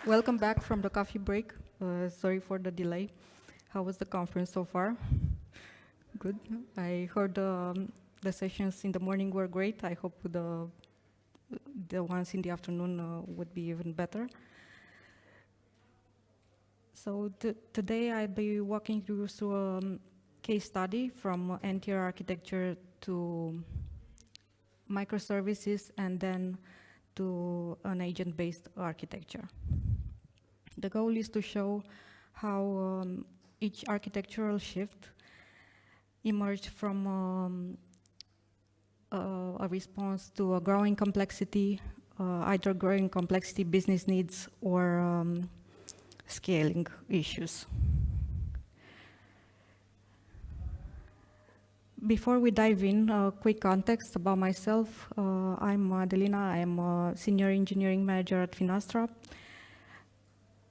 Welcome back from the coffee break. Sorry for the delay. How was the conference so far? Good. I heard the sessions in the morning were great. I hope the ones in the afternoon would be even better. So today I'll be walking you through a case study from end-tier architecture to microservices and then to an agent-based architecture. The goal is to show how each architectural shift emerged from a response to a growing complexity, either growing complexity business needs or scaling issues. Before we dive in, a quick context about myself. I'm Adelina. I'm a senior engineering manager at Finastra.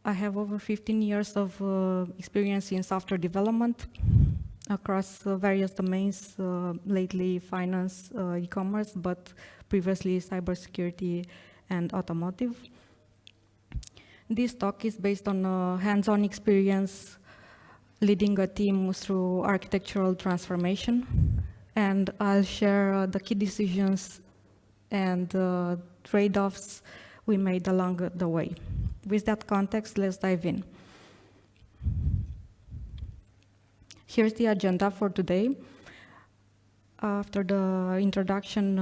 I have over 15 years of experience in software development across various domains, lately finance, e-commerce, but previously cybersecurity and automotive. This talk is based on hands-on experience leading a team through architectural transformation, and I'll share the key decisions and trade-offs we made along the way. With that context, let's dive in. Here's the agenda for today. After the introduction,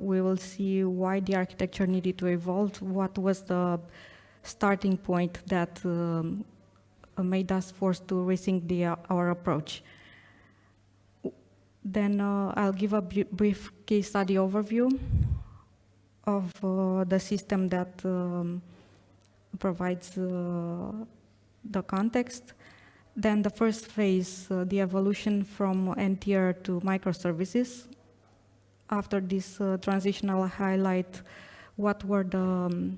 we will see why the architecture needed to evolve, what was the starting point that made us forced to rethink our approach. Then I'll give a brief case study overview of the system that provides the context. Then the first phase, the evolution from end-tier to microservices. After this transition, I'll highlight what were the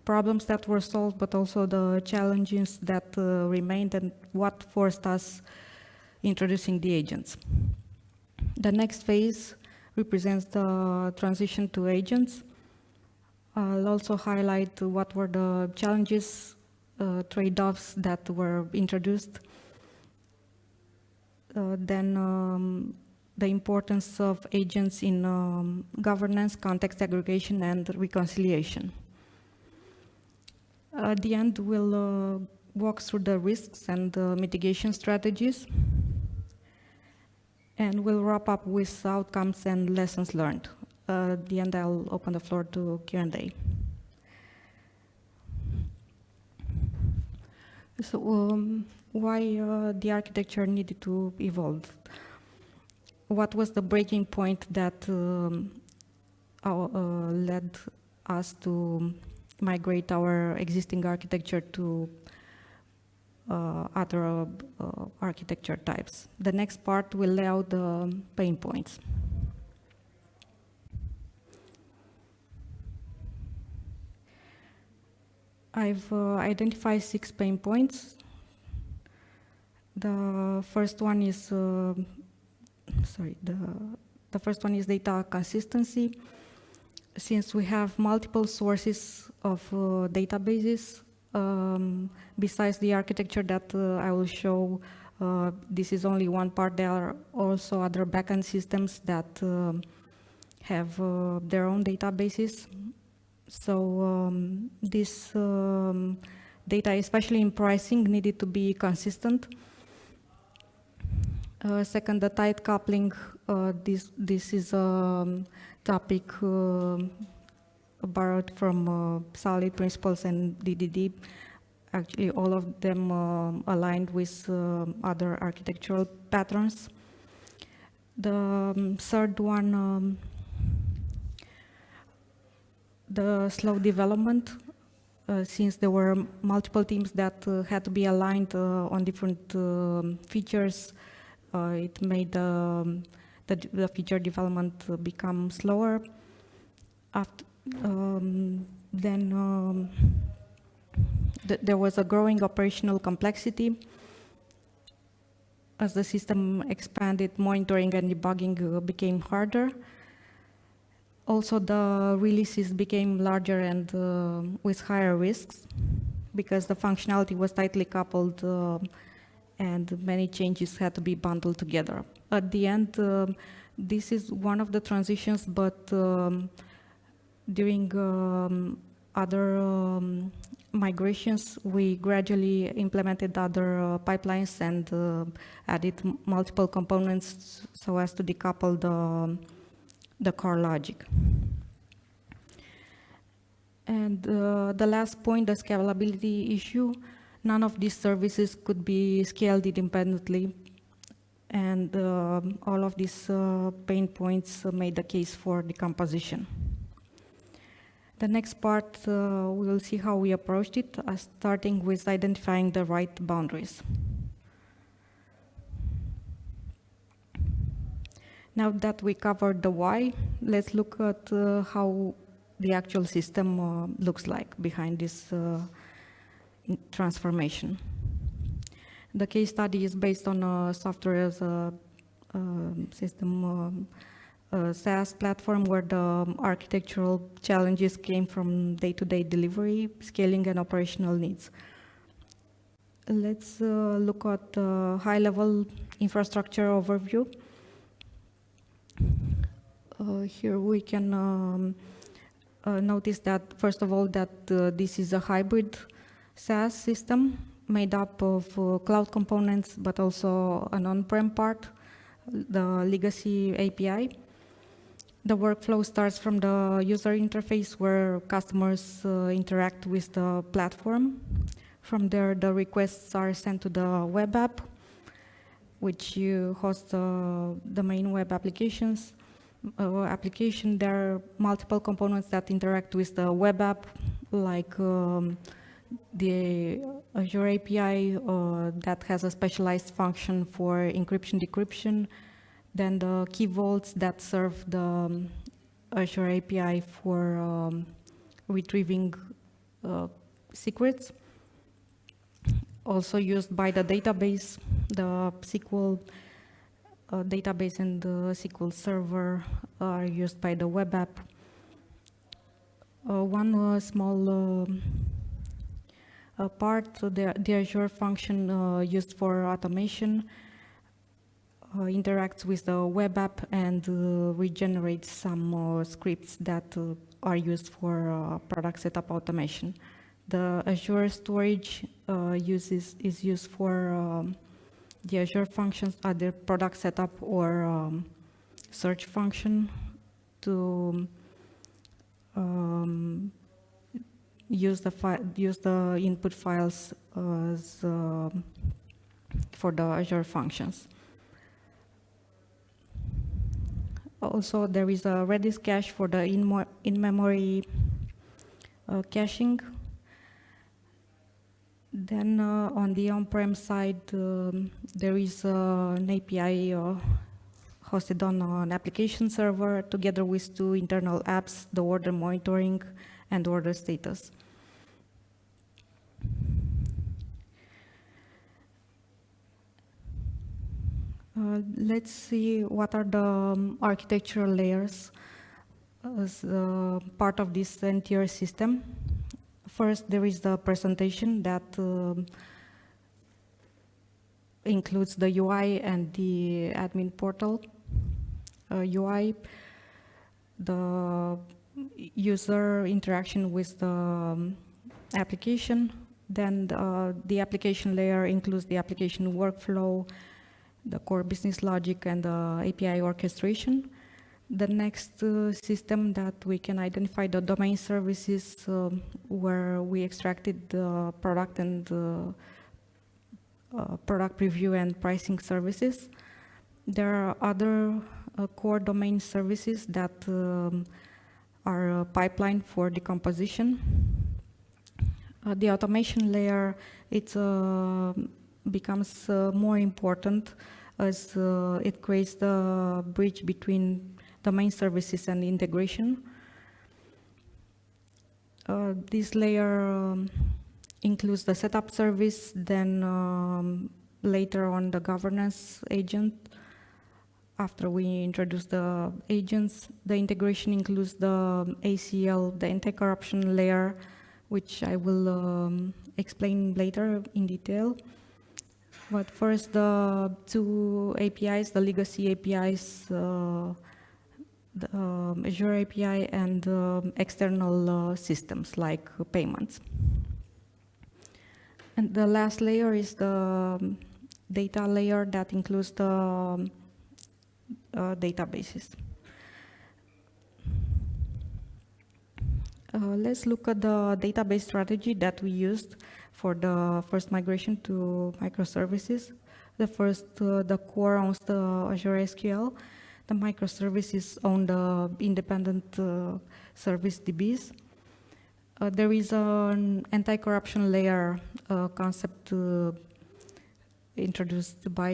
problems that were solved, but also the challenges that remained and what forced us introducing the agents. The next phase represents the transition to agents. I'll also highlight what were the challenges, trade-offs that were introduced. Then the importance of agents in governance, context aggregation, and reconciliation. At the end, we'll walk through the risks and mitigation strategies, and we'll wrap up with outcomes and lessons learned. At the end, I'll open the floor to Q&A. So why the architecture needed to evolve? What was the breaking point that led us to migrate our existing architecture to other architecture types? The next part will lay out the pain points. I've identified 6 pain points. The first one is the first one is data consistency. Since we have multiple sources of databases, besides the architecture that I will show, this is only one part. There are also other backend systems that have their own databases. So this data, especially in pricing, needed to be consistent. Second, the tight coupling. This is a topic borrowed from solid principles and DDD. Actually, all of them aligned with other architectural patterns. The third one, the slow development, since there were multiple teams that had to be aligned on different features, it made the feature development become slower. After, then there was a growing operational complexity. As the system expanded, monitoring and debugging became harder. Also, the releases became larger and with higher risks. because the functionality was tightly coupled and many changes had to be bundled together. At the end, this is one of the transitions, but during other migrations, we gradually implemented other pipelines and added multiple components so as to decouple the core logic. And the last point, the scalability issue, none of these services could be scaled independently. And all of these pain points made the case for decomposition. The next part, we will see how we approached it, starting with identifying the right boundaries. Now that we covered the why, let's look at how the actual system looks like behind this transformation. The case study is based on a software as a system SaaS platform where the architectural challenges came from day-to-day delivery, scaling, and operational needs. Let's look at the high-level infrastructure overview. Here we can notice that, first of all, that this is a hybrid SaaS system made up of cloud components, but also an on-prem part, the legacy API. The workflow starts from the user interface where customers interact with the platform. From there, the requests are sent to the web app, which hosts the main web applications. There are multiple components that interact with the web app, like the Azure API that has a specialized function for encryption, decryption. Then the key vaults that serve the Azure API for retrieving secrets. Also used by the database, the SQL database and the SQL server are used by the web app. One small part, the Azure function used for automation interacts with the web app and regenerates some scripts that are used for product setup automation. The Azure storage is used for the Azure functions, either product setup or search function to use the input files for the Azure functions. Also, there is a Redis cache for the in-memory caching. Then on the on-prem side, there is an API hosted on an application server together with two internal apps, the order monitoring and order status. Let's see what are the architectural layers as part of this entire system. First, there is the presentation that includes the UI and the admin portal. UI, the user interaction with the application. Then the application layer includes the application workflow, the core business logic, and the API orchestration. The next system that we can identify, the domain services, where we extracted the product and product preview and pricing services. There are other core domain services that are a pipeline for decomposition. The automation layer, it becomes more important as it creates the bridge between domain services and integration. This layer includes the setup service, then later on the governance agent. After we introduce the agents, the integration includes the ACL, the anti-corruption layer, which I will explain later in detail. But first, the two APIs, the legacy APIs, the Azure API and external systems like payments. And the last layer is the data layer that includes the databases. Let's look at the database strategy that we used for the first migration to microservices. The core owns the Azure SQL. The microservices own the independent service DBs. There is an anti-corruption layer concept introduced by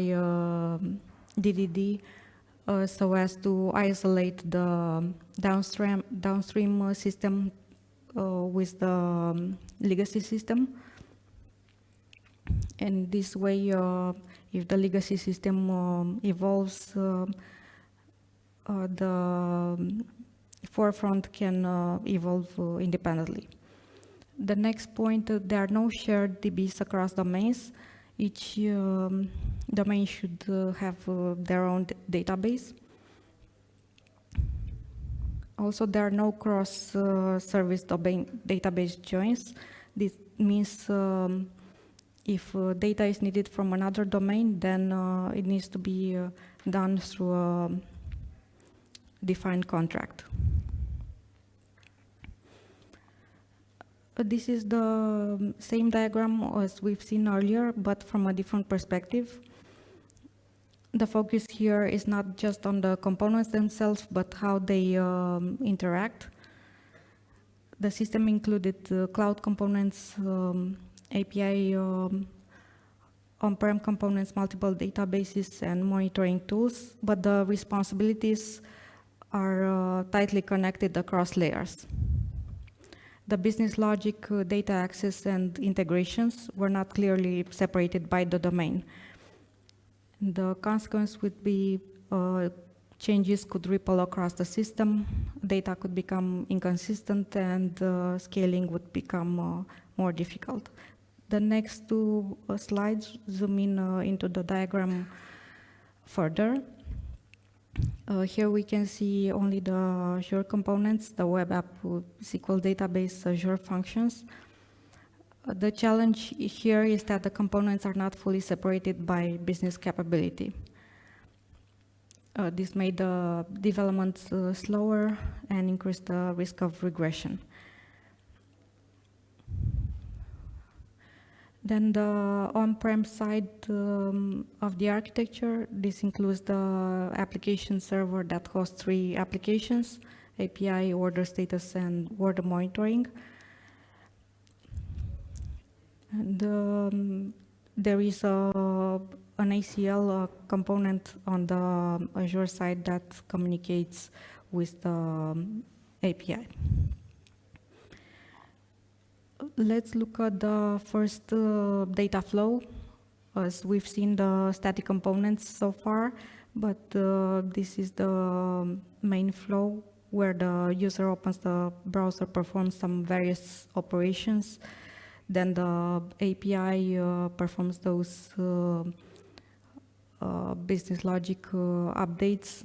DDD so as to isolate the downstream system with the legacy system. And this way, if the legacy system evolves, the forefront can evolve independently. The next point, there are no shared DBs across domains. Each domain should have their own database. Also, there are no cross-service database joins. This means if data is needed from another domain, then it needs to be done through a defined contract. This is the same diagram as we've seen earlier, but from a different perspective. The focus here is not just on the components themselves, but how they interact. The system included cloud components, API, on-prem components, multiple databases, and monitoring tools, but the responsibilities are tightly connected across layers. The business logic, data access, and integrations were not clearly separated by the domain. The consequence would be changes could ripple across the system, data could become inconsistent, and scaling would become more difficult. The next two slides zoom in into the diagram further. Here we can see only the Azure components, the web app, SQL database, Azure functions. The challenge here is that the components are not fully separated by business capability. This made the development slower and increased the risk of regression. Then the on-prem side of the architecture, this includes the application server that hosts 3 applications, API, order status, and order monitoring. And there is an ACL component on the Azure side that communicates with the API. Let's look at the first data flow. As we've seen the static components so far, but this is the main flow where the user opens the browser, performs some various operations. Then the API performs those business logic updates,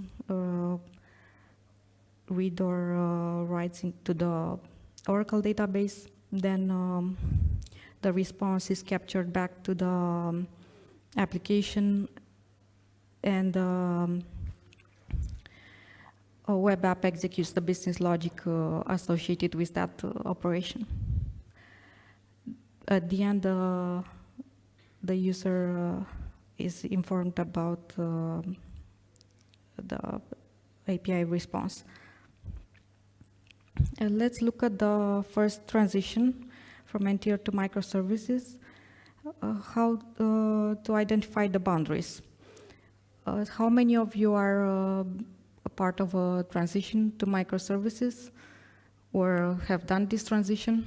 read or writes into the Oracle database. Then the response is captured back to the application, and a web app executes the business logic associated with that operation. At the end, the user is informed about the API response. Let's look at the first transition from NTR to microservices, how to identify the boundaries. How many of you are a part of a transition to microservices or have done this transition?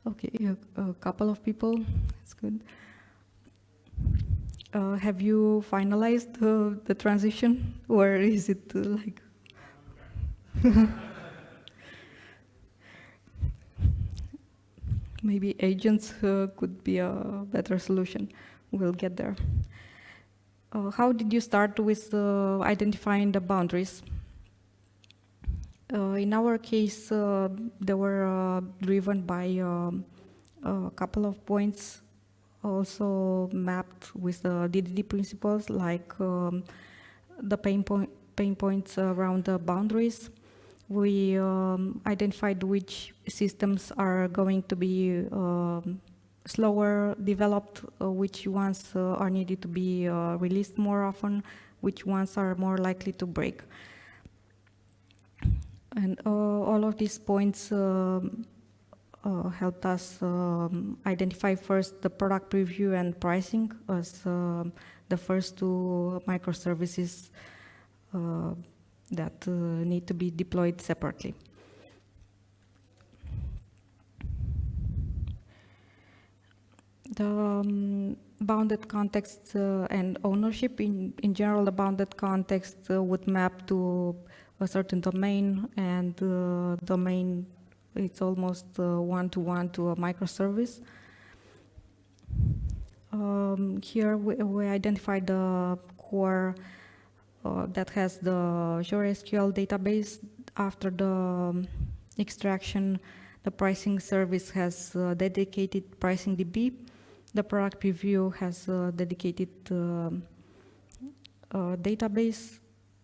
Okay, a couple of people, that's good. Have you finalized the transition, or is it like... Maybe agents could be a better solution. We'll get there. How did you start with identifying the boundaries? In our case, they were driven by a couple of points, also mapped with the DDD principles, like the pain points around the boundaries. We identified which systems are going to be slower developed, which ones are needed to be released more often, which ones are more likely to break. And all of these points helped us identify first the product preview and pricing as the first two microservices that need to be deployed separately. The bounded context and ownership, in general, the bounded context would map to a certain domain, and domain, it's almost one-to-one to a microservice. Here we identified the core that has the Azure SQL database. After the extraction, the pricing service has dedicated pricing DB. The product preview has a dedicated database,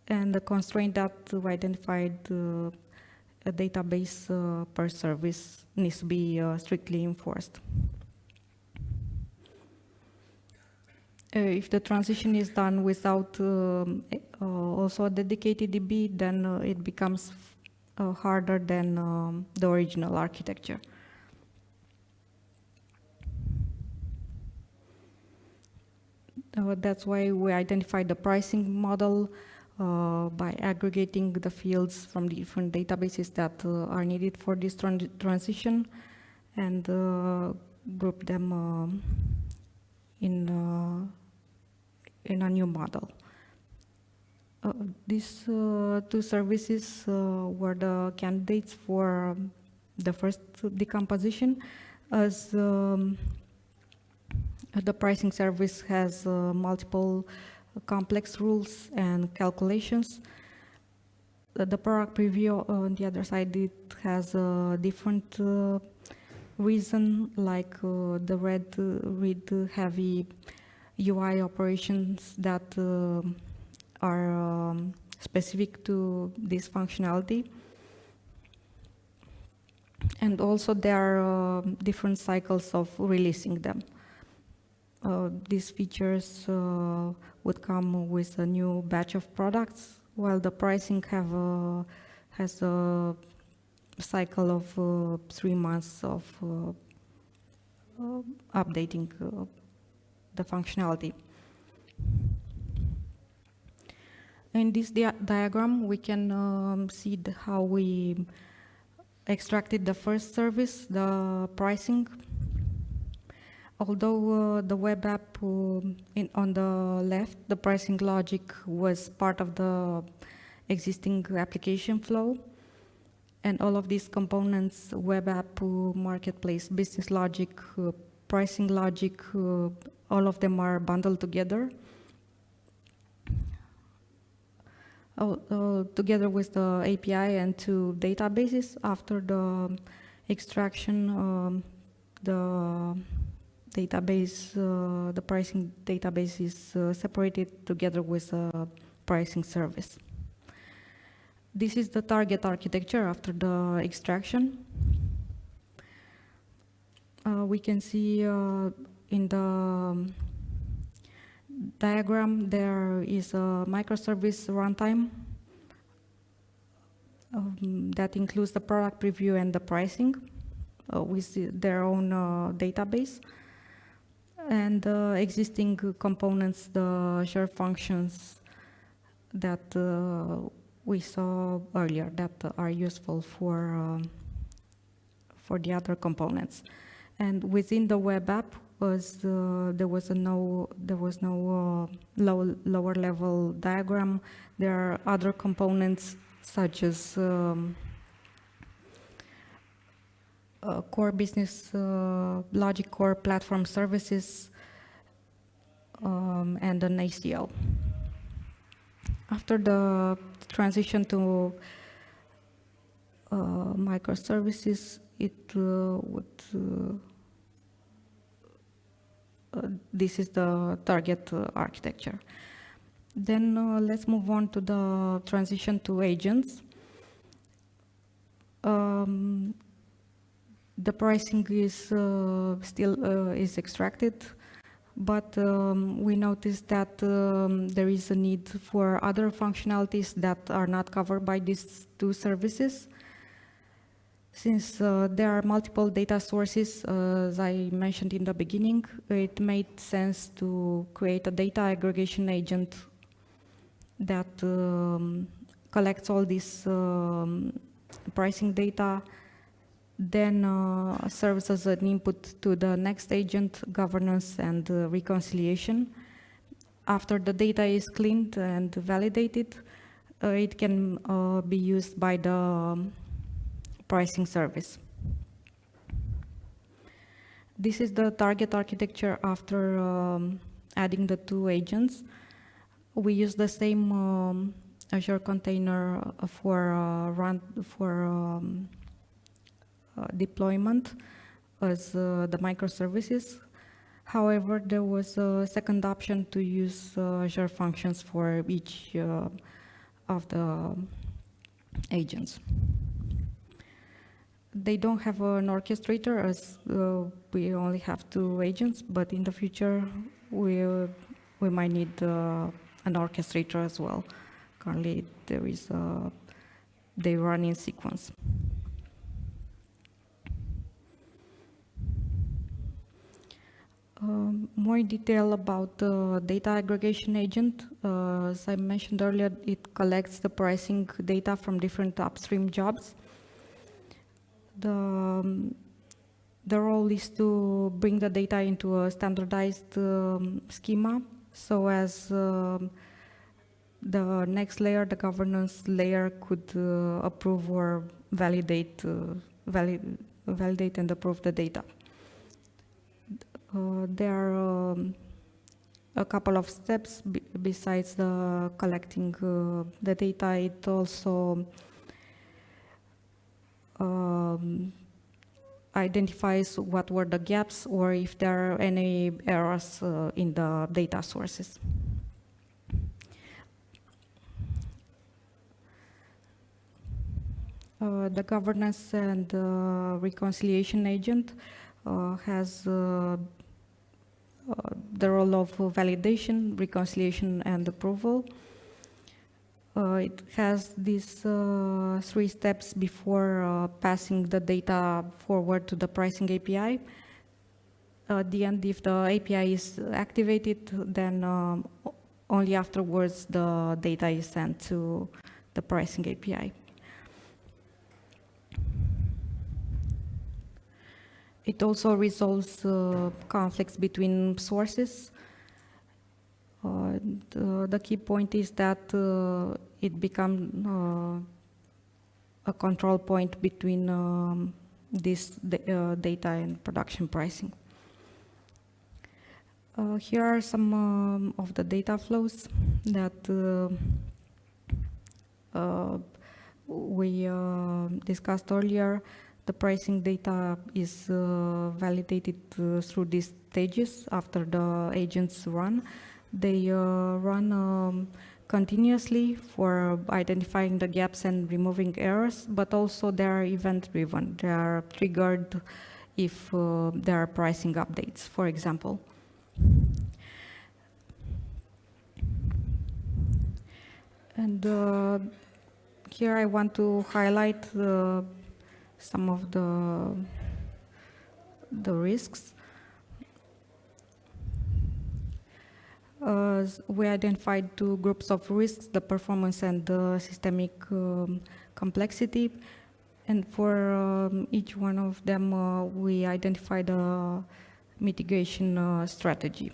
and the constraint that we identified, a database per service, needs to be strictly enforced. If the transition is done without also a dedicated DB, then it becomes harder than the original architecture. That's why we identified the pricing model by aggregating the fields from the different databases that are needed for this transition, and group them in a new model. These two services were the candidates for the first decomposition, as the pricing service has multiple complex rules and calculations. The product preview, on the other side, it has a different reason, like the read heavy UI operations that are specific to this functionality. And also there are different cycles of releasing them. These features would come with a new batch of products, while the pricing has a cycle of 3 months of updating the functionality. In this diagram, we can see how we extracted the first service, the pricing. Although the web app on the left, the pricing logic was part of the existing application flow, and all of these components, web app, marketplace, business logic, pricing logic, all of them are bundled together. Together with the API and two databases. After the extraction, the database, the pricing database is separated together with a pricing service. This is the target architecture after the extraction. We can see in the diagram there is a microservice runtime that includes the product preview and the pricing with their own database, and the existing components, the shared functions that we saw earlier that are useful for the other components. And within the web app there was no lower level diagram. There are other components such as core business logic, core platform services, and an ACL. After the transition to microservices, this is the target architecture. Then let's move on to the transition to agents. The pricing is still is extracted, but we noticed that there is a need for other functionalities that are not covered by these two services. Since there are multiple data sources, as I mentioned in the beginning, it made sense to create a data aggregation agent that collects all this pricing data, then serves as an input to the next agent, governance and reconciliation. After the data is cleaned and validated, it can be used by the pricing service. This is the target architecture after adding the two agents. We use the same Azure container for deployment as the microservices. However, there was a second option to use Azure functions for each of the agents. They don't have an orchestrator as we only have two agents, but in the future we might need an orchestrator as well. Currently they run in sequence. More detail about the data aggregation agent. As I mentioned earlier, it collects the pricing data from different upstream jobs. The role is to bring the data into a standardized schema, so as the next layer, the governance layer, could approve or validate and approve the data. There are a couple of steps besides the collecting the data. It also identifies what were the gaps or if there are any errors in the data sources. The governance and reconciliation agent has the role of validation, reconciliation, and approval. It has these 3 steps before passing the data forward to the pricing API. At the end, if the API is activated, then only afterwards the data is sent to the pricing API. It also resolves conflicts between sources. The key point is that it becomes a control point between this data and production pricing. Here are some of the data flows that we discussed earlier. The pricing data is validated through these stages after the agents run. They run continuously for identifying the gaps and removing errors, but also they are event-driven. They are triggered if there are pricing updates, for example. And here I want to highlight some of the risks. We identified 2 groups of risks, the performance and the systemic complexity. And for each one of them, we identified a mitigation strategy.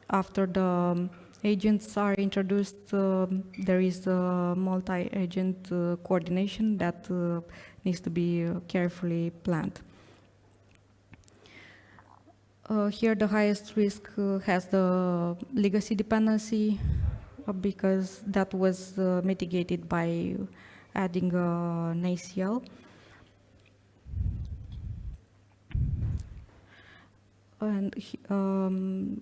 After the agents are introduced, there is a multi-agent coordination that needs to be carefully planned. Here the highest risk has the legacy dependency because that was mitigated by adding an ACL. And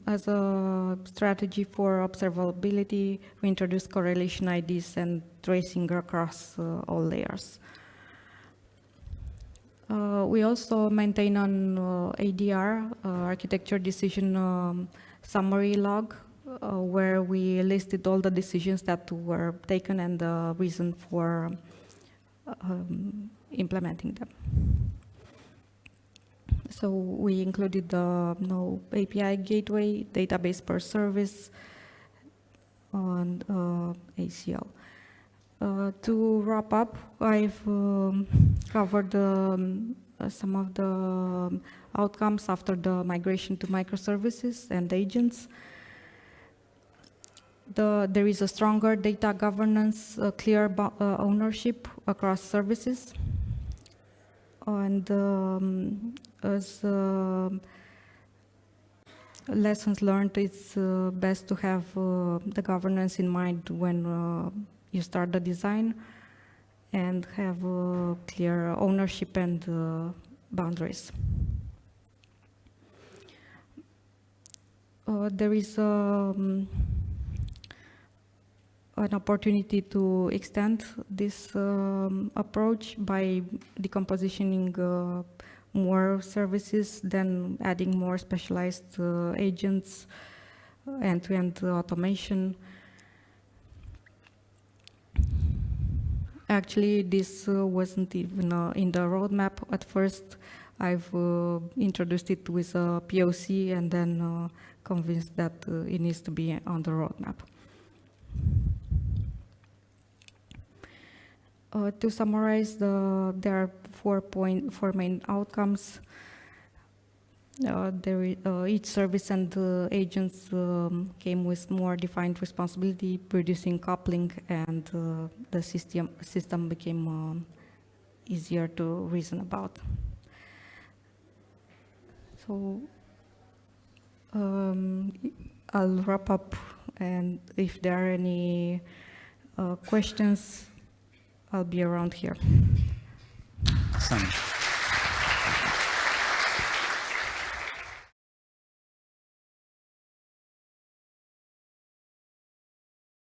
as a strategy for observability, we introduced correlation IDs and tracing across all layers. We also maintain an ADR, architecture decision summary log, where we listed all the decisions that were taken and the reason for implementing them. So we included the API gateway, database per service, and ACL. To wrap up, I've covered some of the outcomes after the migration to microservices and agents. There is a stronger data governance, clear ownership across services. And as lessons learned, it's best to have the governance in mind when you start the design and have clear ownership and boundaries. There is an opportunity to extend this approach by decompositioning more services, then adding more specialized agents, end-to-end automation. Actually, this wasn't even in the roadmap at first. I've introduced it with a POC and then convinced that it needs to be on the roadmap. To summarize, there are four main outcomes. Each service and agents came with more defined responsibility, reducing coupling, and the system became easier to reason about. So I'll wrap up, and if there are any questions, I'll be around here. Awesome.